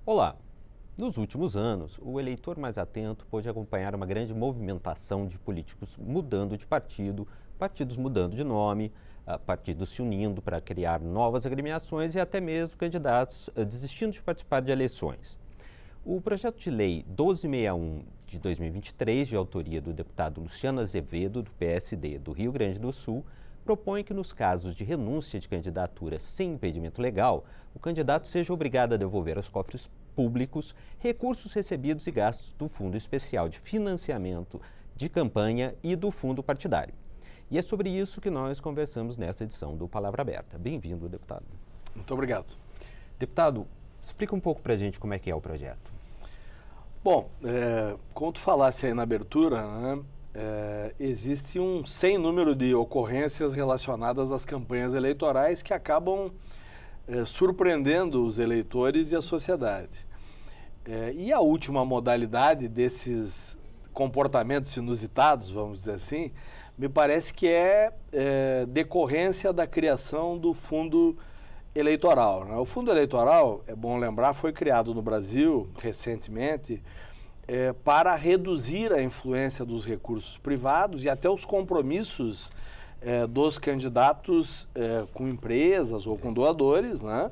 Olá! Nos últimos anos, o eleitor mais atento pôde acompanhar uma grande movimentação de políticos mudando de partido, partidos mudando de nome, partidos se unindo para criar novas agremiações e até mesmo candidatos desistindo de participar de eleições. O projeto de lei 1261 de 2023, de autoria do deputado Luciano Azevedo, do PSD do Rio Grande do Sul, propõe que nos casos de renúncia de candidatura sem impedimento legal, o candidato seja obrigado a devolver aos cofres públicos recursos recebidos e gastos do Fundo Especial de Financiamento de Campanha e do Fundo Partidário. E é sobre isso que nós conversamos nesta edição do Palavra Aberta. Bem-vindo, deputado. Muito obrigado. Deputado, explica um pouco para a gente como é que é o projeto. Bom, como tu falasse aí na abertura, né, existe um sem número de ocorrências relacionadas às campanhas eleitorais que acabam surpreendendo os eleitores e a sociedade. E a última modalidade desses comportamentos inusitados, vamos dizer assim, me parece que é decorrência da criação do fundo eleitoral, né? O fundo eleitoral, é bom lembrar, foi criado no Brasil recentemente para reduzir a influência dos recursos privados e até os compromissos dos candidatos com empresas ou com doadores, né?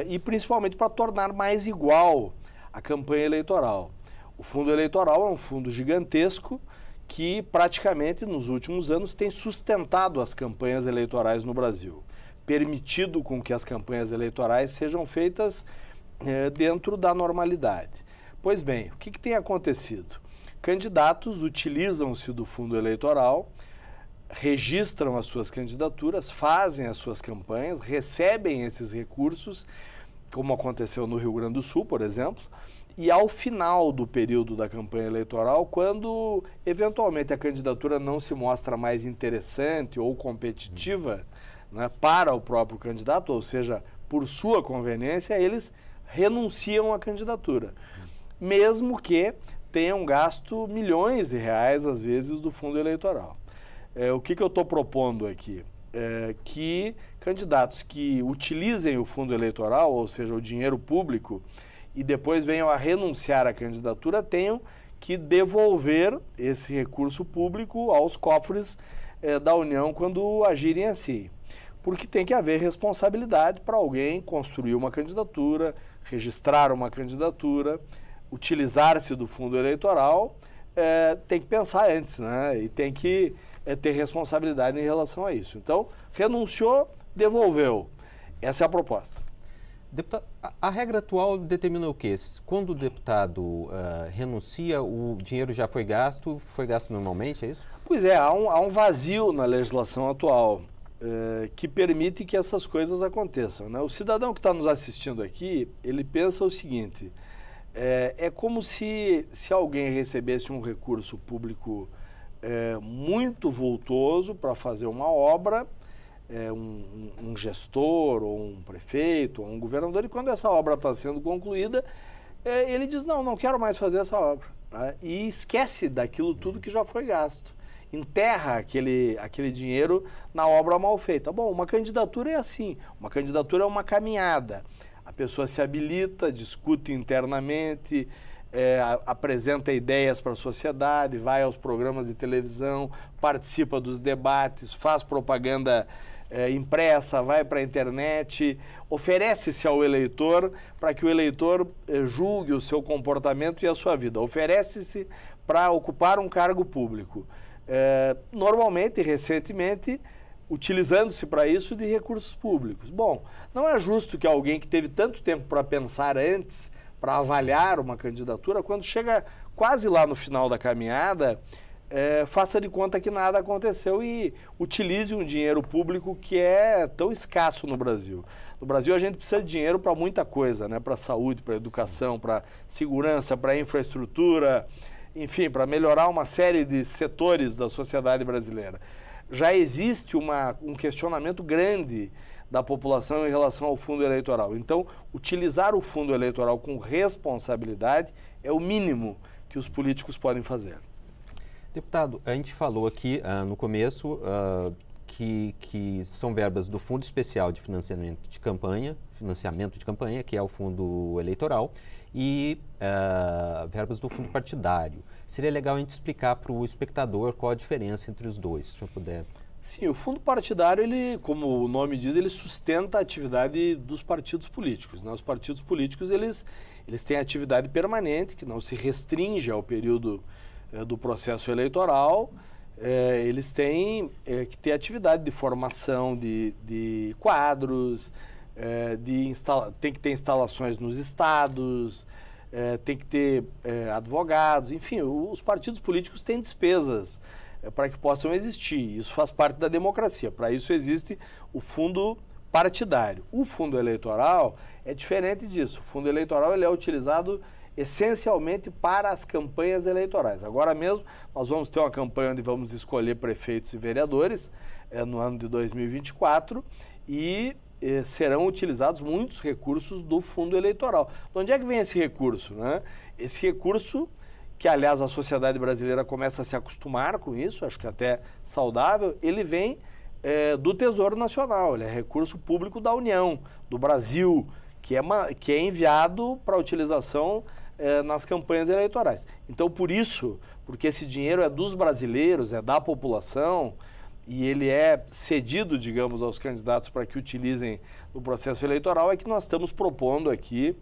E principalmente para tornar mais igual a campanha eleitoral. O fundo eleitoral é um fundo gigantesco que praticamente nos últimos anos tem sustentado as campanhas eleitorais no Brasil, permitido com que as campanhas eleitorais sejam feitas dentro da normalidade. Pois bem, o que tem acontecido? Candidatos utilizam-se do fundo eleitoral, registram as suas candidaturas, fazem as suas campanhas, recebem esses recursos, como aconteceu no Rio Grande do Sul, por exemplo, e ao final do período da campanha eleitoral, quando eventualmente a candidatura não se mostra mais interessante ou competitiva, né, para o próprio candidato, ou seja, por sua conveniência, eles renunciam à candidatura, mesmo que tenham gasto milhões de reais, às vezes, do fundo eleitoral. O que eu estou propondo aqui? Que candidatos que utilizem o fundo eleitoral, ou seja, o dinheiro público, e depois venham a renunciar à candidatura, tenham que devolver esse recurso público aos cofres da União quando agirem assim. Porque tem que haver responsabilidade para alguém construir uma candidatura, registrar uma candidatura, utilizar-se do fundo eleitoral, tem que pensar antes, né? E tem que ter responsabilidade em relação a isso. Então, renunciou, devolveu. Essa é a proposta. Deputado, a regra atual determina o quê? Quando o deputado renuncia, o dinheiro já foi gasto normalmente, é isso? Pois é, há um vazio na legislação atual que permite que essas coisas aconteçam, né? O cidadão que está nos assistindo aqui, ele pensa o seguinte, é como se alguém recebesse um recurso público muito vultoso para fazer uma obra, um gestor, ou um prefeito, ou um governador, e quando essa obra está sendo concluída, ele diz, não quero mais fazer essa obra, né? E esquece daquilo tudo que já foi gasto. Enterra aquele dinheiro na obra mal feita. Bom, uma candidatura é assim, uma candidatura é uma caminhada. A pessoa se habilita, discute internamente, apresenta ideias para a sociedade, vai aos programas de televisão, participa dos debates, faz propaganda impressa, vai para a internet, oferece-se ao eleitor para que o eleitor julgue o seu comportamento e a sua vida, oferece-se para ocupar um cargo público. Normalmente, recentemente, utilizando-se para isso de recursos públicos. Bom, não é justo que alguém que teve tanto tempo para pensar antes, para avaliar uma candidatura, quando chega quase lá no final da caminhada, faça de conta que nada aconteceu e utilize um dinheiro público que é tão escasso no Brasil. No Brasil a gente precisa de dinheiro para muita coisa, né? Para saúde, para educação, para segurança, para infraestrutura, enfim, para melhorar uma série de setores da sociedade brasileira. Já existe um questionamento grande da população em relação ao fundo eleitoral. Então, utilizar o fundo eleitoral com responsabilidade é o mínimo que os políticos podem fazer. Deputado, a gente falou aqui no começo que são verbas do Fundo Especial de Financiamento de Campanha, que é o fundo eleitoral, e verbas do fundo partidário. Seria legal a gente explicar para o espectador qual a diferença entre os dois, se o senhor puder. Sim, o fundo partidário, ele, como o nome diz, ele sustenta a atividade dos partidos políticos, né? Os partidos políticos, eles têm atividade permanente, que não se restringe ao período do processo eleitoral. Eles têm que ter atividade de formação de quadros, tem que ter instalações nos estados, tem que ter advogados, enfim, os partidos políticos têm despesas para que possam existir. Isso faz parte da democracia. Para isso existe o fundo partidário. O fundo eleitoral é diferente disso. O fundo eleitoral ele é utilizado essencialmente para as campanhas eleitorais. Agora mesmo nós vamos ter uma campanha onde vamos escolher prefeitos e vereadores no ano de 2024 e serão utilizados muitos recursos do fundo eleitoral. De onde é que vem esse recurso, né? Esse recurso, que aliás a sociedade brasileira começa a se acostumar com isso, acho que até saudável, ele vem do Tesouro Nacional, ele é recurso público da União, do Brasil, que é enviado para utilização nas campanhas eleitorais. Então, por isso, porque esse dinheiro é dos brasileiros, é da população, e ele é cedido, digamos, aos candidatos para que utilizem no processo eleitoral, é que nós estamos propondo aqui,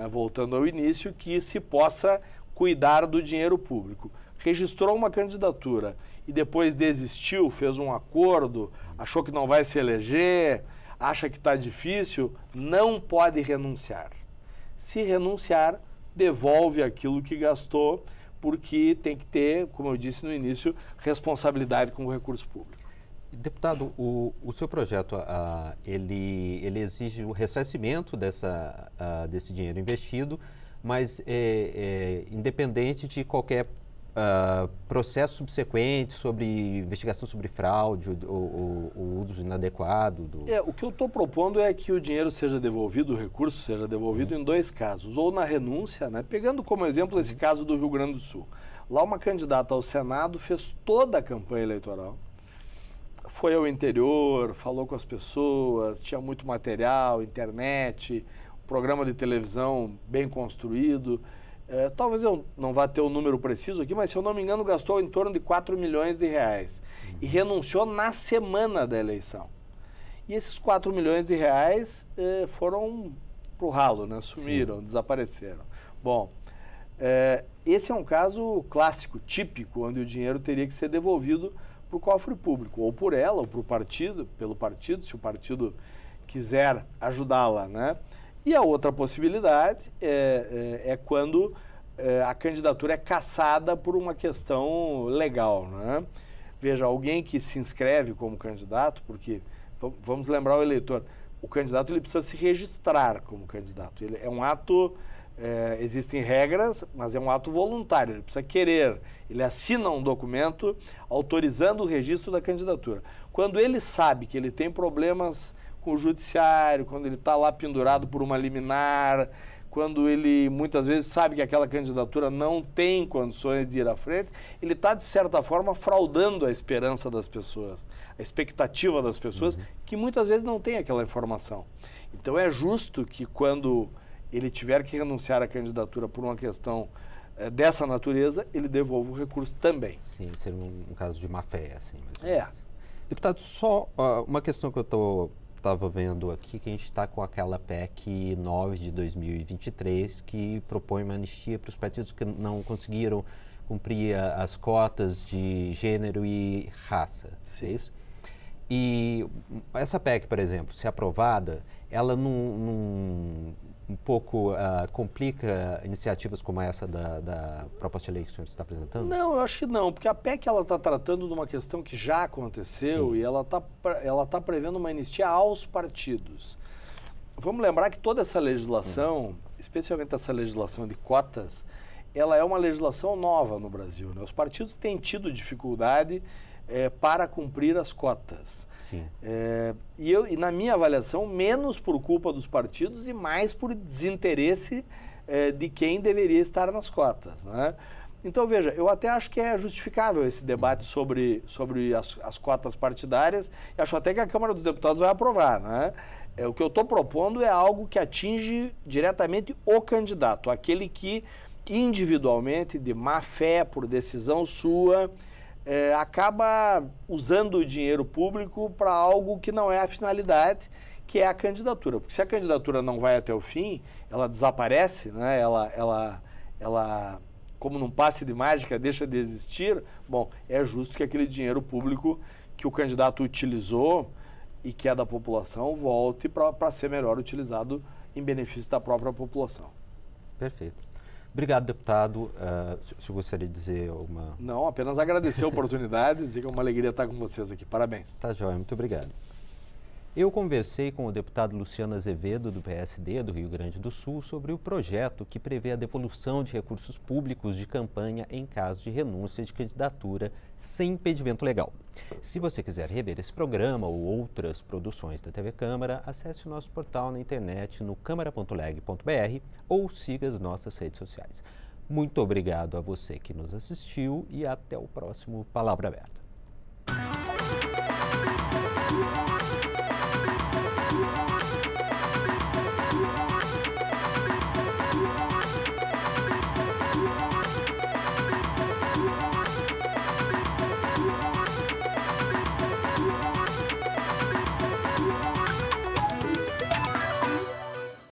voltando ao início, que se possa cuidar do dinheiro público. Registrou uma candidatura e depois desistiu, fez um acordo, achou que não vai se eleger, acha que está difícil, não pode renunciar. Se renunciar, devolve aquilo que gastou, porque tem que ter, como eu disse no início, responsabilidade com o recurso público. Deputado, o seu projeto, ele exige o ressarcimento desse dinheiro investido, mas independente de qualquer processo subsequente sobre investigação sobre fraude ou uso inadequado. O que eu estou propondo é que o dinheiro seja devolvido, o recurso seja devolvido em dois casos, ou na renúncia, né? Pegando como exemplo esse caso do Rio Grande do Sul. Lá uma candidata ao Senado fez toda a campanha eleitoral, foi ao interior, falou com as pessoas, tinha muito material, internet, programa de televisão bem construído. Talvez eu não vá ter o número preciso aqui, mas se eu não me engano gastou em torno de 4 milhões de reais e renunciou na semana da eleição. E esses 4 milhões de reais foram pro ralo, né? Sumiram, sim, desapareceram. Bom, esse é um caso clássico, típico, onde o dinheiro teria que ser devolvido para o cofre público, ou por ela, ou pelo partido, se o partido quiser ajudá-la, né? E a outra possibilidade é quando a candidatura é cassada por uma questão legal, né? Veja, alguém que se inscreve como candidato, porque vamos lembrar o eleitor, o candidato ele precisa se registrar como candidato. Ele é um ato, existem regras, mas é um ato voluntário, ele precisa querer. Ele assina um documento autorizando o registro da candidatura. Quando ele sabe que ele tem problemas com o judiciário, quando ele está lá pendurado por uma liminar, quando ele muitas vezes sabe que aquela candidatura não tem condições de ir à frente, ele está, de certa forma, fraudando a esperança das pessoas, a expectativa das pessoas, que muitas vezes não tem aquela informação. Então é justo que quando ele tiver que renunciar à candidatura por uma questão dessa natureza, ele devolva o recurso também. Sim, seria um caso de má-fé, assim. Deputado, só uma questão que eu estava vendo aqui, que a gente está com aquela PEC 9 de 2023, que propõe uma anistia para os partidos que não conseguiram cumprir as cotas de gênero e raça. Sim. É isso? E essa PEC, por exemplo, se aprovada, ela um pouco complica iniciativas como essa da proposta de lei que o senhor está apresentando? Não, eu acho que não, porque a PEC está tratando de uma questão que já aconteceu. Sim. E ela tá prevendo uma anistia aos partidos. Vamos lembrar que toda essa legislação, especialmente essa legislação de cotas, ela é uma legislação nova no Brasil, né? Os partidos têm tido dificuldade para cumprir as cotas. Sim. E na minha avaliação, menos por culpa dos partidos e mais por desinteresse de quem deveria estar nas cotas, né? Então, veja, eu até acho que é justificável esse debate sobre as cotas partidárias, e acho até que a Câmara dos Deputados vai aprovar, né? O que eu estou propondo é algo que atinge diretamente o candidato, aquele que individualmente, de má fé, por decisão sua, acaba usando o dinheiro público para algo que não é a finalidade, que é a candidatura. Porque se a candidatura não vai até o fim, ela desaparece, né? Ela como num passe de mágica, deixa de existir, bom, é justo que aquele dinheiro público que o candidato utilizou e que é da população volte para ser melhor utilizado em benefício da própria população. Perfeito. Obrigado, deputado. Se gostaria de dizer alguma... Não, apenas agradecer a oportunidade, dizer que é uma alegria estar com vocês aqui. Parabéns. Tá joia, muito obrigado. Eu conversei com o deputado Luciano Azevedo, do PSD do Rio Grande do Sul, sobre o projeto que prevê a devolução de recursos públicos de campanha em caso de renúncia de candidatura sem impedimento legal. Se você quiser rever esse programa ou outras produções da TV Câmara, acesse o nosso portal na internet no câmara.leg.br ou siga as nossas redes sociais. Muito obrigado a você que nos assistiu e até o próximo Palavra Aberta.